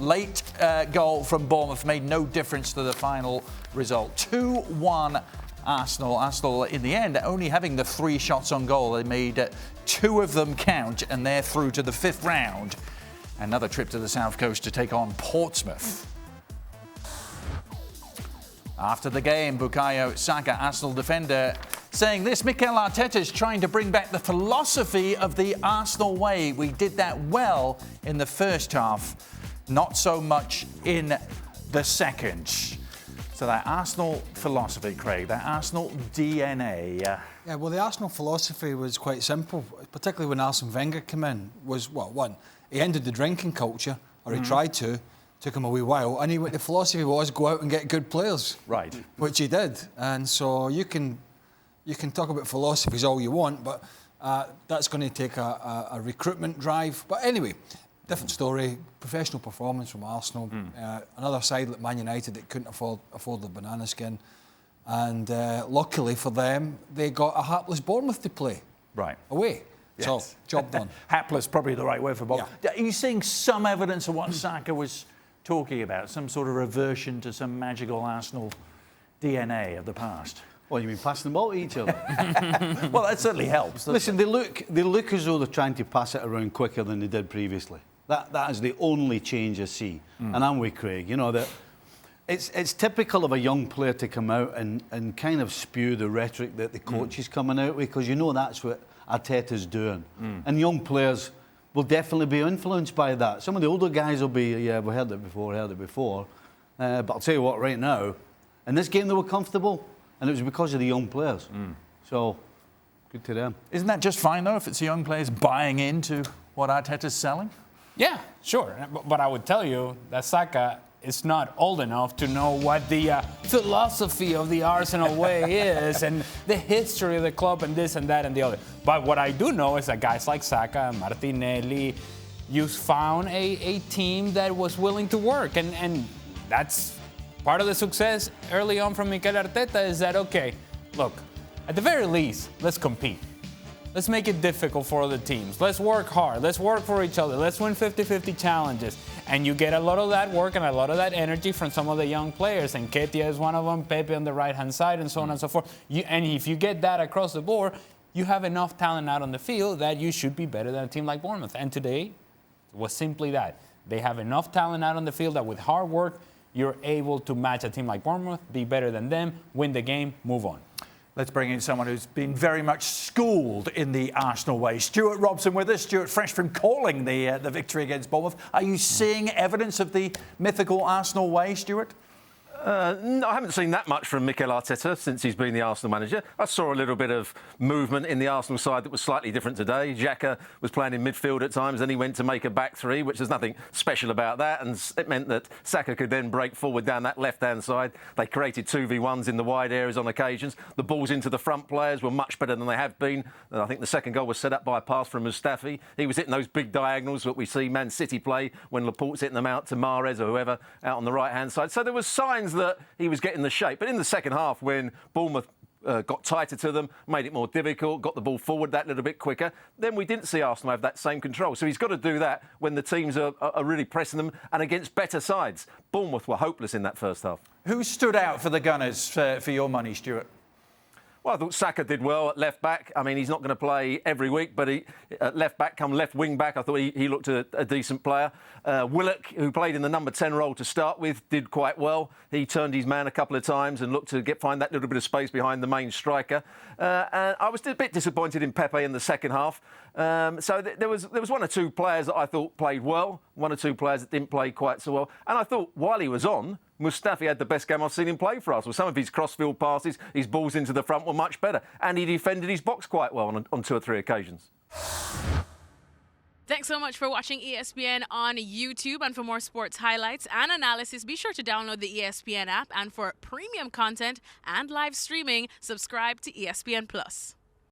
Late goal from Bournemouth made no difference to the final result. 2-1 Arsenal. Arsenal, in the end, only having the 3 shots on goal. They made 2 of them count, and they're through to the 5th round. Another trip to the south coast to take on Portsmouth. After the game, Bukayo Saka, Arsenal defender, saying this: Mikel Arteta is trying to bring back the philosophy of the Arsenal way. We did that well in the first half, not so much in the second. So that Arsenal philosophy, Craig, that Arsenal DNA. Yeah, well, the Arsenal philosophy was quite simple, particularly when Arsene Wenger came in, was, well, one, he ended the drinking culture, or he tried to. Took him a wee while, and the philosophy was go out and get good players. Right. Which he did. And so you can talk about philosophies all you want, but that's going to take a recruitment drive. But anyway, different story. Professional performance from Arsenal. Another side like Man United that couldn't afford the banana skin. And luckily for them, they got a hapless Bournemouth to play. Right. Away. Yes. So, job done. Hapless, probably the right word for Bob. Yeah. Are you seeing some evidence of what Saka was talking about? Some sort of reversion to some magical Arsenal DNA of the past? Well, you mean passing the ball to each other? Well, that certainly helps. Listen, they look as though they're trying to pass it around quicker than they did previously. That is the only change I see. And I'm with Craig. You know, that it's typical of a young player to come out and kind of spew the rhetoric that the coach is coming out with, because you know that's what Arteta's doing. And young players will definitely be influenced by that. Some of the older guys will be, yeah, we heard it before. But I'll tell you what, right now, in this game they were comfortable, and it was because of the young players. So, good to them. Isn't that just fine, though, if it's the young players buying into what Arteta's selling? Yeah, sure. But I would tell you that Saka is not old enough to know what the philosophy of the Arsenal way is and the history of the club and this and that and the other. But what I do know is that guys like Saka, Martinelli, you found a team that was willing to work. And that's part of the success early on from Mikel Arteta is that, okay, look, at the very least, let's compete. Let's make it difficult for other teams. Let's work hard. Let's work for each other. Let's win 50-50 challenges. And you get a lot of that work and a lot of that energy from some of the young players. And Ketia is one of them, Pepe on the right-hand side, and so on and so forth. And if you get that across the board, you have enough talent out on the field that you should be better than a team like Bournemouth. And today was simply that. They have enough talent out on the field that with hard work, you're able to match a team like Bournemouth, be better than them, win the game, move on. Let's bring in someone who's been very much schooled in the Arsenal way. Stewart Robson with us. Stewart, fresh from calling the victory against Bournemouth. Are you seeing evidence of the mythical Arsenal way, Stewart? No, I haven't seen that much from Mikel Arteta since he's been the Arsenal manager. I saw a little bit of movement in the Arsenal side that was slightly different today. Xhaka was playing in midfield at times, then he went to make a back three, which there's nothing special about that, and it meant that Saka could then break forward down that left-hand side. They created 2v1s in the wide areas on occasions. The balls into the front players were much better than they have been. And I think the second goal was set up by a pass from Mustafi. He was hitting those big diagonals that we see Man City play when Laporte's hitting them out to Mahrez or whoever out on the right-hand side. So there was signs that he was getting the shape. But in the second half, when Bournemouth got tighter to them, made it more difficult, got the ball forward that little bit quicker, then we didn't see Arsenal have that same control. So he's got to do that when the teams are really pressing them and against better sides. Bournemouth were hopeless in that first half. Who stood out for the Gunners for your money, Stewart? Well, I thought Saka did well at left-back. I mean, he's not going to play every week, but he at left-back, come left wing-back, I thought he looked a decent player. Willock, who played in the number 10 role to start with, did quite well. He turned his man a couple of times and looked to find that little bit of space behind the main striker. And I was a bit disappointed in Pepe in the second half. So there was one or two players that I thought played well, one or two players that didn't play quite so well. And I thought while he was on, Mustafi had the best game I've seen him play for us. Well, some of his crossfield passes, his balls into the front were much better. And he defended his box quite well on 2 or 3 occasions. Thanks so much for watching ESPN on YouTube. And for more sports highlights and analysis, be sure to download the ESPN app. And for premium content and live streaming, subscribe to ESPN+.